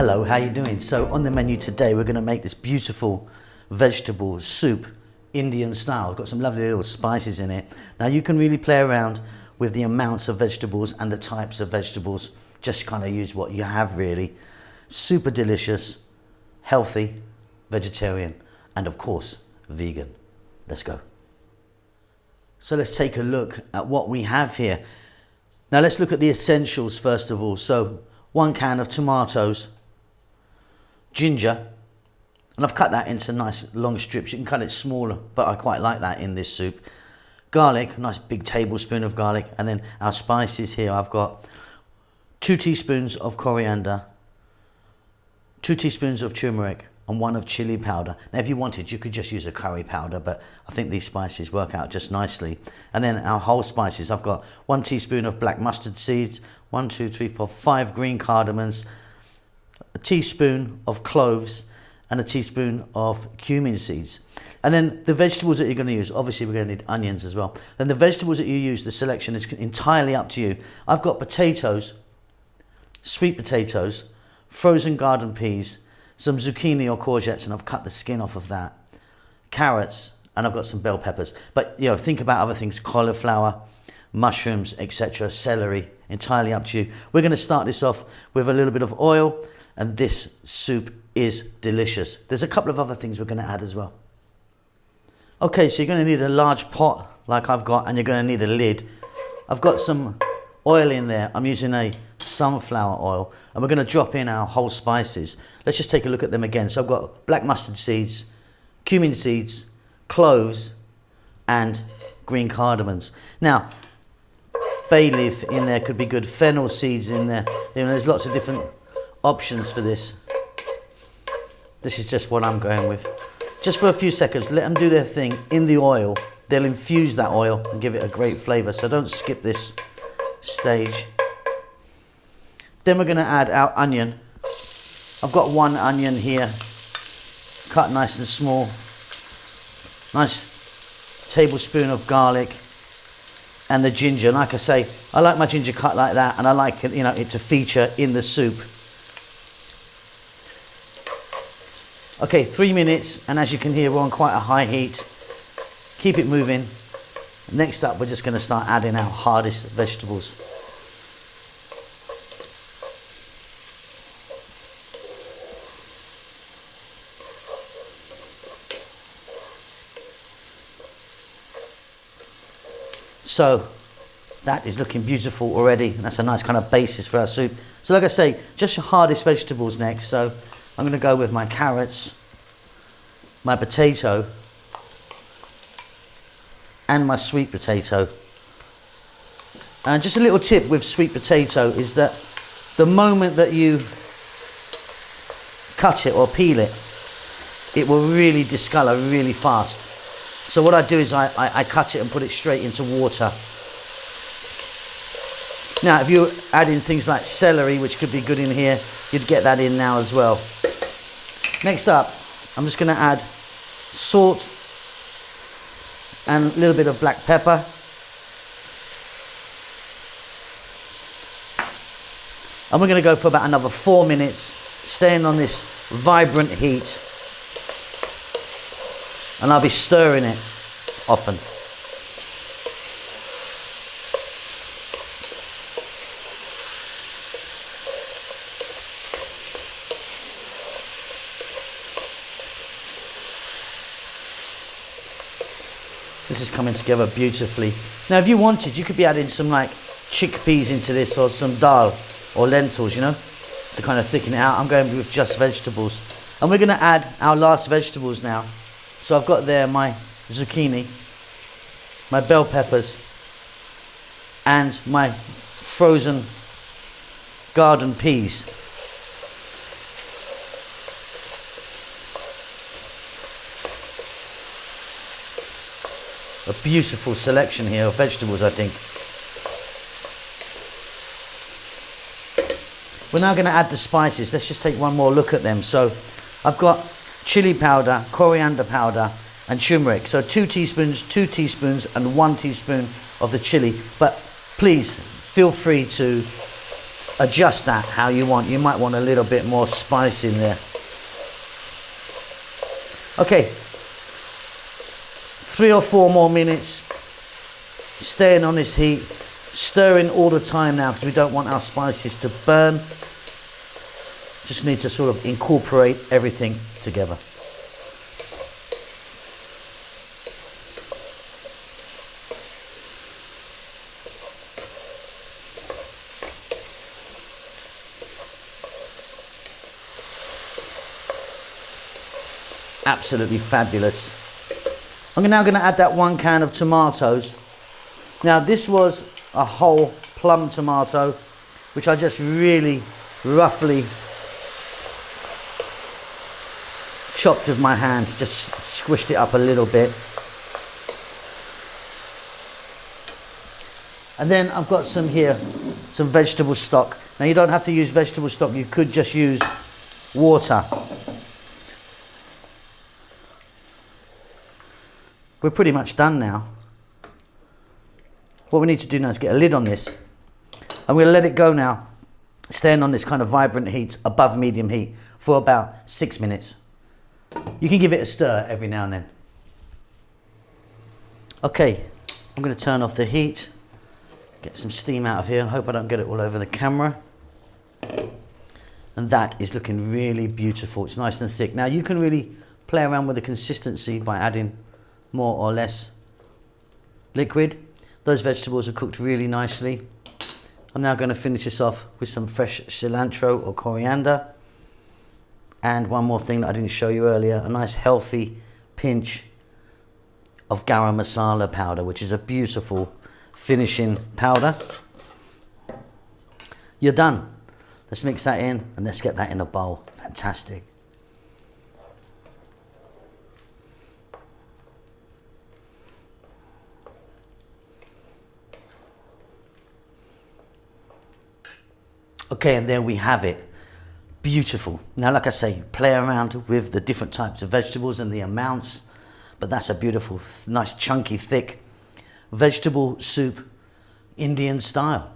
Hello, how you doing? So on the menu today we're going to make this beautiful vegetable soup, Indian style. It's got some lovely little spices in it. Now you can really play around with the amounts of vegetables and the types of vegetables. Just kind of use what you have really. Super delicious, healthy, vegetarian, and of course vegan. Let's go. So let's take a look at what we have here. Now let's look at the essentials first of all. So 1 can of tomatoes, ginger, and I've cut that into nice long strips. You can cut it smaller, but I quite like that in this soup. Garlic, a nice big tablespoon of garlic, and then our spices here. I've got 2 teaspoons of coriander, 2 teaspoons of turmeric, and 1 of chili powder. Now if you wanted, you could just use a curry powder, but I think these spices work out just nicely. And then our whole spices, I've got 1 teaspoon of black mustard seeds, 1, 2, 3, 4, 5 green cardamoms, a teaspoon of cloves, and a teaspoon of cumin seeds. And then the vegetables that you're going to use, obviously we're going to need onions as well. Then the vegetables that you use, the selection is entirely up to you. I've got potatoes, sweet potatoes, frozen garden peas, some zucchini or courgettes, and I've cut the skin off of that, carrots, and I've got some bell peppers. But you know, think about other things, cauliflower, mushrooms, etc., celery, entirely up to you. We're going to start this off with a little bit of oil, and this soup is delicious. There's a couple of other things we're going to add as well. Okay, so you're going to need a large pot like I've got, and you're going to need a lid. I've got some oil in there. I'm using a sunflower oil, and we're going to drop in our whole spices. Let's just take a look at them again. So I've got black mustard seeds, cumin seeds, cloves, and green cardamoms. Now, bay leaf in there could be good, fennel seeds in there. You know, there's lots of different options for this. This is just what I'm going with. Just for a few seconds, let them do their thing in the oil. They'll infuse that oil and give it a great flavor, so don't skip this stage. Then we're going to add our onion. I've got 1 onion here, cut nice and small. Nice tablespoon of garlic, and the ginger. Like I say, I like my ginger cut like that, and I like it, you know, it to feature in the soup. Okay, 3 minutes, and as you can hear, we're on quite a high heat. Keep it moving. Next up, we're just going to start adding our hardest vegetables. So that is looking beautiful already. That's a nice kind of basis for our soup. So like I say, just your hardest vegetables next. So I'm going to go with my carrots, my potato, and my sweet potato. And just a little tip with sweet potato is that the moment that you cut it or peel it, it will really discolor really fast. So what I do is I cut it and put it straight into water. Now, if you're adding things like celery, which could be good in here, you'd get that in now as well. Next up, I'm just going to add salt and a little bit of black pepper. And we're going to go for about another 4 minutes, staying on this vibrant heat. And I'll be stirring it often. This is coming together beautifully. Now if you wanted, you could be adding some like chickpeas into this, or some dal or lentils, you know, to kind of thicken it out. I'm going with just vegetables. And we're going to add our last vegetables now. So I've got there my zucchini, my bell peppers, and my frozen garden peas. A beautiful selection here of vegetables, I think. We're now going to add the spices. Let's just take one more look at them. So I've got chili powder, coriander powder, and turmeric. So 2 teaspoons, 2 teaspoons, and 1 teaspoon of the chili. But please feel free to adjust that how you want. You might want a little bit more spice in there. Okay, 3 or 4 more minutes, staying on this heat, stirring all the time now because we don't want our spices to burn. Just need to sort of incorporate everything together. Absolutely fabulous. I'm now going to add that 1 can of tomatoes. Now this was a whole plum tomato, which I just really roughly chopped with my hand, just squished it up a little bit. And then I've got some vegetable stock. Now you don't have to use vegetable stock, you could just use water. We're pretty much done now. What we need to do now is get a lid on this. I'm going to let it go now, staying on this kind of vibrant heat, above medium heat, for about 6 minutes. You can give it a stir every now and then. Okay, I'm going to turn off the heat, get some steam out of here. I hope I don't get it all over the camera. And that is looking really beautiful. It's nice and thick. Now you can really play around with the consistency by adding more or less liquid. Those vegetables are cooked really nicely. I'm now going to finish this off with some fresh cilantro or coriander. And one more thing that I didn't show you earlier, a nice healthy pinch of garam masala powder, which is a beautiful finishing powder. You're done. Let's mix that in and let's get that in a bowl. Fantastic. Okay, and there we have it. Beautiful. Now, like I say, play around with the different types of vegetables and the amounts, but that's a beautiful, nice, chunky, thick vegetable soup, Indian style.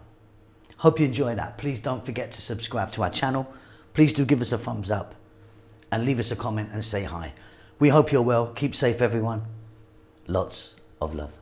Hope you enjoy that. Please don't forget to subscribe to our channel. Please do give us a thumbs up and leave us a comment and say hi. We hope you're well. Keep safe, everyone. Lots of love.